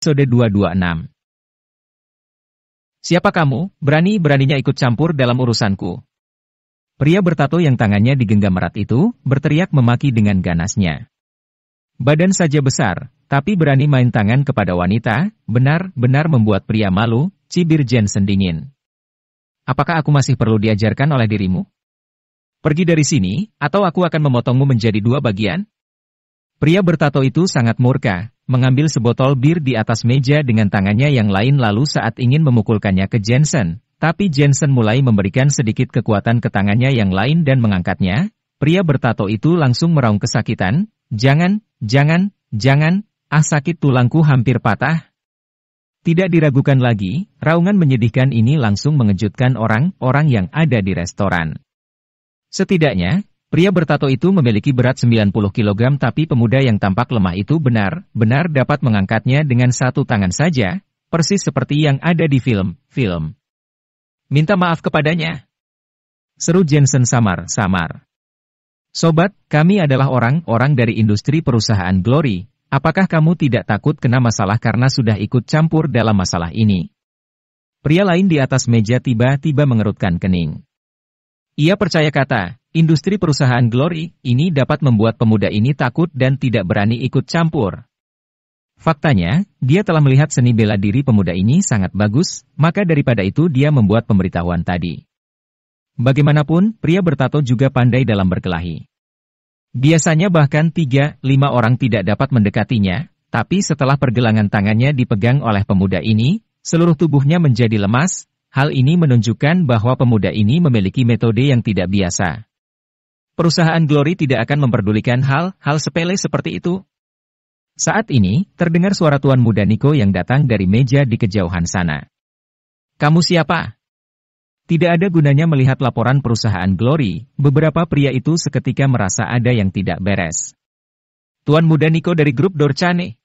Episode 226. Siapa kamu, berani-beraninya ikut campur dalam urusanku? Pria bertato yang tangannya digenggam erat itu, berteriak memaki dengan ganasnya. Badan saja besar, tapi berani main tangan kepada wanita, benar-benar membuat pria malu, cibir Jensen dingin. Apakah aku masih perlu diajarkan oleh dirimu? Pergi dari sini, atau aku akan memotongmu menjadi dua bagian? Pria bertato itu sangat murka, mengambil sebotol bir di atas meja dengan tangannya yang lain lalu saat ingin memukulkannya ke Jensen, tapi Jensen mulai memberikan sedikit kekuatan ke tangannya yang lain dan mengangkatnya. Pria bertato itu langsung meraung kesakitan, jangan, sakit tulangku hampir patah. Tidak diragukan lagi, raungan menyedihkan ini langsung mengejutkan orang-orang yang ada di restoran. Setidaknya, pria bertato itu memiliki berat 90 kg tapi pemuda yang tampak lemah itu benar-benar dapat mengangkatnya dengan satu tangan saja, persis seperti yang ada di film. Minta maaf kepadanya. Seru Jensen samar-samar. Sobat, kami adalah orang-orang dari industri perusahaan Glory. Apakah kamu tidak takut kena masalah karena sudah ikut campur dalam masalah ini? Pria lain di atas meja tiba-tiba mengerutkan kening. Ia percaya kata, industri perusahaan Glory ini dapat membuat pemuda ini takut dan tidak berani ikut campur. Faktanya, dia telah melihat seni bela diri pemuda ini sangat bagus, maka daripada itu dia membuat pemberitahuan tadi. Bagaimanapun, pria bertato juga pandai dalam berkelahi. Biasanya bahkan 3-5 orang tidak dapat mendekatinya, tapi setelah pergelangan tangannya dipegang oleh pemuda ini, seluruh tubuhnya menjadi lemas. Hal ini menunjukkan bahwa pemuda ini memiliki metode yang tidak biasa. Perusahaan Glory tidak akan memperdulikan hal-hal sepele seperti itu. Saat ini, terdengar suara tuan muda Nico yang datang dari meja di kejauhan sana. Kamu siapa? Tidak ada gunanya melihat laporan perusahaan Glory, beberapa pria itu seketika merasa ada yang tidak beres. Tuan muda Nico dari grup Dorchane.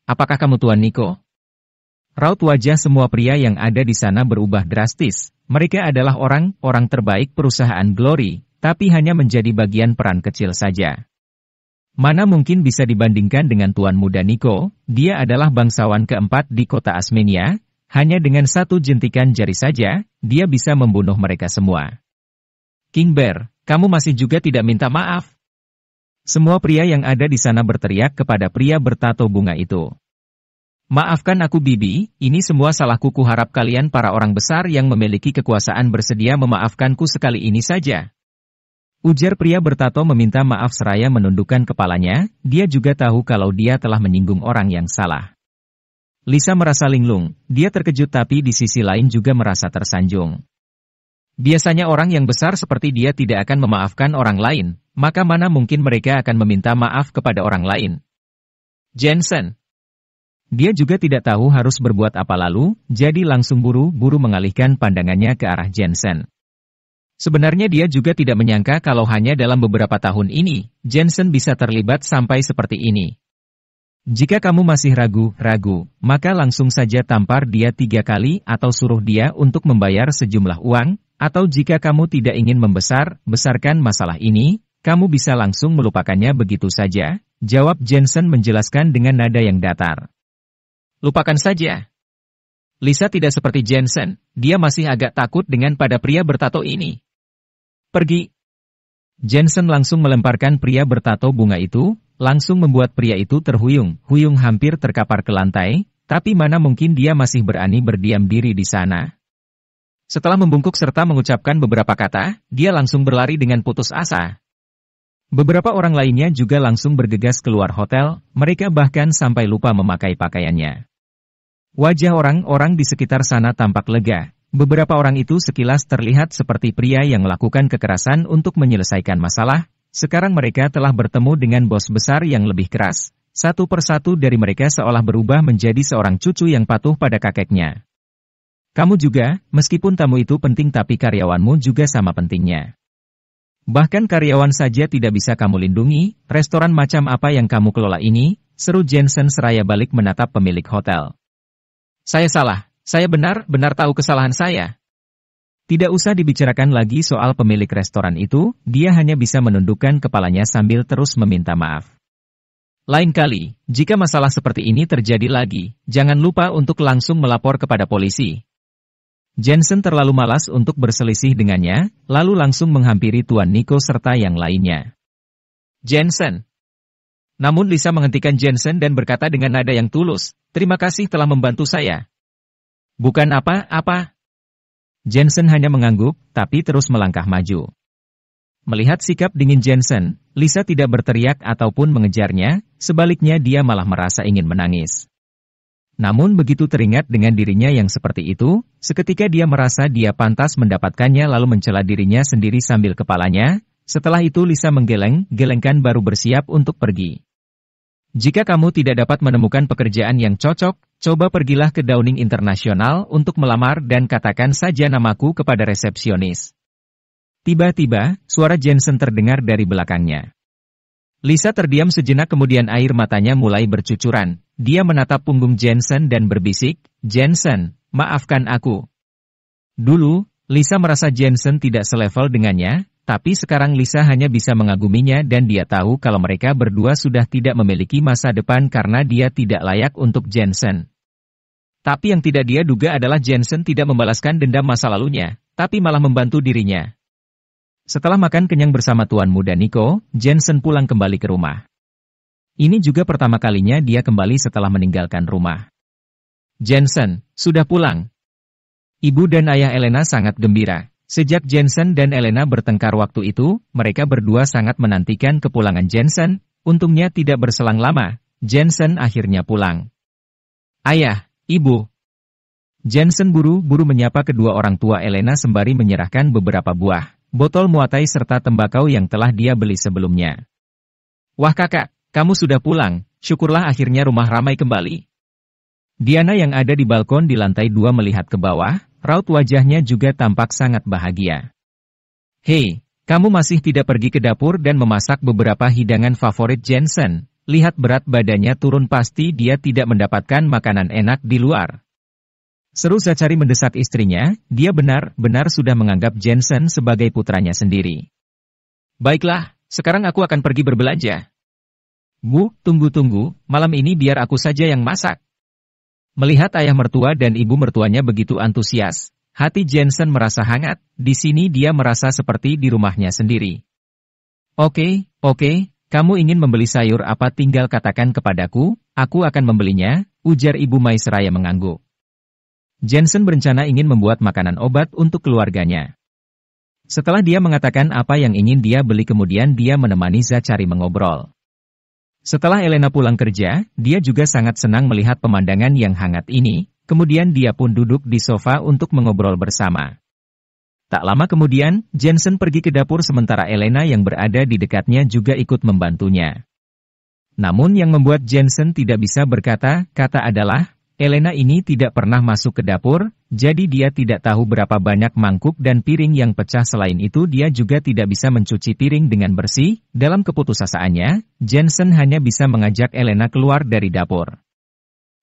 Apakah kamu tuan Nico? Raut wajah semua pria yang ada di sana berubah drastis. Mereka adalah orang-orang terbaik perusahaan Glory, tapi hanya menjadi bagian peran kecil saja. Mana mungkin bisa dibandingkan dengan tuan muda Nico, dia adalah bangsawan keempat di kota Asmenia, hanya dengan satu jentikan jari saja, dia bisa membunuh mereka semua. King Bear, kamu masih juga tidak minta maaf. Semua pria yang ada di sana berteriak kepada pria bertato bunga itu. Maafkan aku Bibi, ini semua salahku, kuharap kalian para orang besar yang memiliki kekuasaan bersedia memaafkanku sekali ini saja. Ujar pria bertato meminta maaf seraya menundukkan kepalanya, dia juga tahu kalau dia telah menyinggung orang yang salah. Lisa merasa linglung, dia terkejut tapi di sisi lain juga merasa tersanjung. Biasanya orang yang besar seperti dia tidak akan memaafkan orang lain, maka mana mungkin mereka akan meminta maaf kepada orang lain. Jensen. Dia juga tidak tahu harus berbuat apa lalu, jadi langsung buru-buru mengalihkan pandangannya ke arah Jensen. Sebenarnya dia juga tidak menyangka kalau hanya dalam beberapa tahun ini, Jensen bisa terlibat sampai seperti ini. Jika kamu masih ragu-ragu, maka langsung saja tampar dia 3 kali atau suruh dia untuk membayar sejumlah uang, atau jika kamu tidak ingin membesarkan masalah ini, kamu bisa langsung melupakannya begitu saja, jawab Jensen menjelaskan dengan nada yang datar. Lupakan saja. Lisa tidak seperti Jensen, dia masih agak takut dengan pada pria bertato ini. Pergi. Jensen langsung melemparkan pria bertato bunga itu, langsung membuat pria itu terhuyung hampir terkapar ke lantai, tapi mana mungkin dia masih berani berdiam diri di sana. Setelah membungkuk serta mengucapkan beberapa kata, dia langsung berlari dengan putus asa. Beberapa orang lainnya juga langsung bergegas keluar hotel, mereka bahkan sampai lupa memakai pakaiannya. Wajah orang-orang di sekitar sana tampak lega. Beberapa orang itu sekilas terlihat seperti pria yang melakukan kekerasan untuk menyelesaikan masalah. Sekarang mereka telah bertemu dengan bos besar yang lebih keras. Satu persatu dari mereka seolah berubah menjadi seorang cucu yang patuh pada kakeknya. Kamu juga, meskipun tamu itu penting tapi karyawanmu juga sama pentingnya. Bahkan karyawan saja tidak bisa kamu lindungi, restoran macam apa yang kamu kelola ini, seru Jensen seraya balik menatap pemilik hotel. Saya salah, saya benar-benar tahu kesalahan saya. Tidak usah dibicarakan lagi soal pemilik restoran itu, dia hanya bisa menundukkan kepalanya sambil terus meminta maaf. Lain kali, jika masalah seperti ini terjadi lagi, jangan lupa untuk langsung melapor kepada polisi. Jensen terlalu malas untuk berselisih dengannya, lalu langsung menghampiri Tuan Nico serta yang lainnya. Jensen. Namun Lisa menghentikan Jensen dan berkata dengan nada yang tulus, "Terima kasih telah membantu saya." "Bukan apa-apa." Jensen hanya mengangguk, tapi terus melangkah maju. Melihat sikap dingin Jensen, Lisa tidak berteriak ataupun mengejarnya, sebaliknya dia malah merasa ingin menangis. Namun begitu teringat dengan dirinya yang seperti itu, seketika dia merasa dia pantas mendapatkannya lalu mencela dirinya sendiri sambil kepalanya. Setelah itu Lisa menggeleng-gelengkan baru bersiap untuk pergi. "Jika kamu tidak dapat menemukan pekerjaan yang cocok, coba pergilah ke Downing International untuk melamar dan katakan saja namaku kepada resepsionis." Tiba-tiba, suara Jensen terdengar dari belakangnya. Lisa terdiam sejenak kemudian air matanya mulai bercucuran. Dia menatap punggung Jensen dan berbisik, "Jensen, maafkan aku." Dulu, Lisa merasa Jensen tidak selevel dengannya, tapi sekarang Lisa hanya bisa mengaguminya dan dia tahu kalau mereka berdua sudah tidak memiliki masa depan karena dia tidak layak untuk Jensen. Tapi yang tidak dia duga adalah Jensen tidak membalaskan dendam masa lalunya, tapi malah membantu dirinya. Setelah makan kenyang bersama Tuan Muda Nico, Jensen pulang kembali ke rumah. Ini juga pertama kalinya dia kembali setelah meninggalkan rumah. "Jensen, sudah pulang." Ibu dan ayah Elena sangat gembira. Sejak Jensen dan Elena bertengkar waktu itu, mereka berdua sangat menantikan kepulangan Jensen. Untungnya tidak berselang lama, Jensen akhirnya pulang. "Ayah, Ibu." Jensen buru-buru menyapa kedua orang tua Elena sembari menyerahkan beberapa buah, botol muatai serta tembakau yang telah dia beli sebelumnya. "Wah kakak, kamu sudah pulang, syukurlah akhirnya rumah ramai kembali." Diana yang ada di balkon di lantai 2 melihat ke bawah, raut wajahnya juga tampak sangat bahagia. "Hei, kamu masih tidak pergi ke dapur dan memasak beberapa hidangan favorit Jensen? Lihat berat badannya turun pasti dia tidak mendapatkan makanan enak di luar." Seru Zachary mendesak istrinya, dia benar-benar sudah menganggap Jensen sebagai putranya sendiri. "Baiklah, sekarang aku akan pergi berbelanja." "Bu, tunggu-tunggu, malam ini biar aku saja yang masak." Melihat ayah mertua dan ibu mertuanya begitu antusias, hati Jensen merasa hangat, di sini dia merasa seperti di rumahnya sendiri. Oke, kamu ingin membeli sayur apa tinggal katakan kepadaku, aku akan membelinya," ujar Ibu Maisraya mengangguk. Jensen berencana ingin membuat makanan obat untuk keluarganya. Setelah dia mengatakan apa yang ingin dia beli kemudian dia menemani Zachary mengobrol. Setelah Elena pulang kerja, dia juga sangat senang melihat pemandangan yang hangat ini, kemudian dia pun duduk di sofa untuk mengobrol bersama. Tak lama kemudian, Jensen pergi ke dapur sementara Elena yang berada di dekatnya juga ikut membantunya. Namun yang membuat Jensen tidak bisa berkata-kata adalah, Elena ini tidak pernah masuk ke dapur, jadi dia tidak tahu berapa banyak mangkuk dan piring yang pecah. Selain itu dia juga tidak bisa mencuci piring dengan bersih. Dalam keputusasanya, Jensen hanya bisa mengajak Elena keluar dari dapur.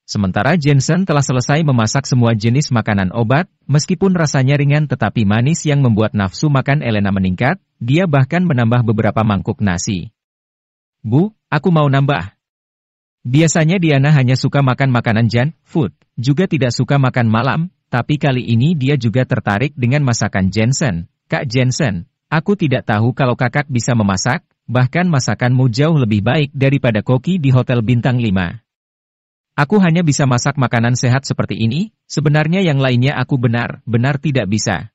Sementara Jensen telah selesai memasak semua jenis makanan obat, meskipun rasanya ringan tetapi manis yang membuat nafsu makan Elena meningkat, dia bahkan menambah beberapa mangkuk nasi. "Bu, aku mau nambah." Biasanya Diana hanya suka makan makanan junk food, juga tidak suka makan malam, tapi kali ini dia juga tertarik dengan masakan Jensen. "Kak Jensen, aku tidak tahu kalau kakak bisa memasak, bahkan masakanmu jauh lebih baik daripada koki di hotel bintang 5. Aku hanya bisa masak makanan sehat seperti ini, sebenarnya yang lainnya aku benar-benar tidak bisa."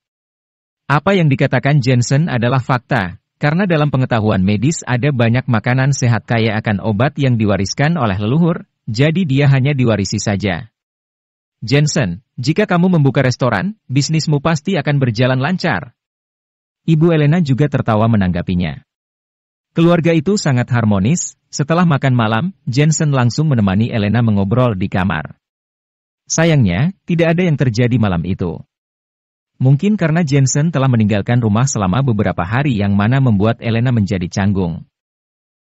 Apa yang dikatakan Jensen adalah fakta. Karena dalam pengetahuan medis ada banyak makanan sehat kaya akan obat yang diwariskan oleh leluhur, jadi dia hanya diwarisi saja. "Jensen, jika kamu membuka restoran, bisnismu pasti akan berjalan lancar." Ibu Elena juga tertawa menanggapinya. Keluarga itu sangat harmonis. Setelah makan malam, Jensen langsung menemani Elena mengobrol di kamar. Sayangnya, tidak ada yang terjadi malam itu. Mungkin karena Jensen telah meninggalkan rumah selama beberapa hari yang mana membuat Elena menjadi canggung.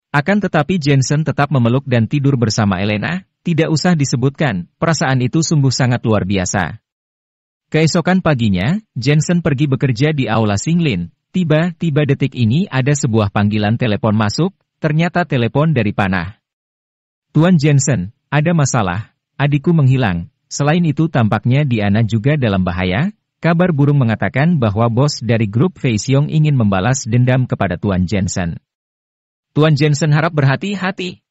Akan tetapi Jensen tetap memeluk dan tidur bersama Elena, tidak usah disebutkan, perasaan itu sungguh sangat luar biasa. Keesokan paginya, Jensen pergi bekerja di Aula Singlin. Tiba-tiba detik ini ada sebuah panggilan telepon masuk, ternyata telepon dari Panah. Tuan Jensen, ada masalah. Adikku menghilang. Selain itu tampaknya Diana juga dalam bahaya. Kabar burung mengatakan bahwa bos dari grup Feixiong ingin membalas dendam kepada Tuan Jensen. Tuan Jensen harap berhati-hati.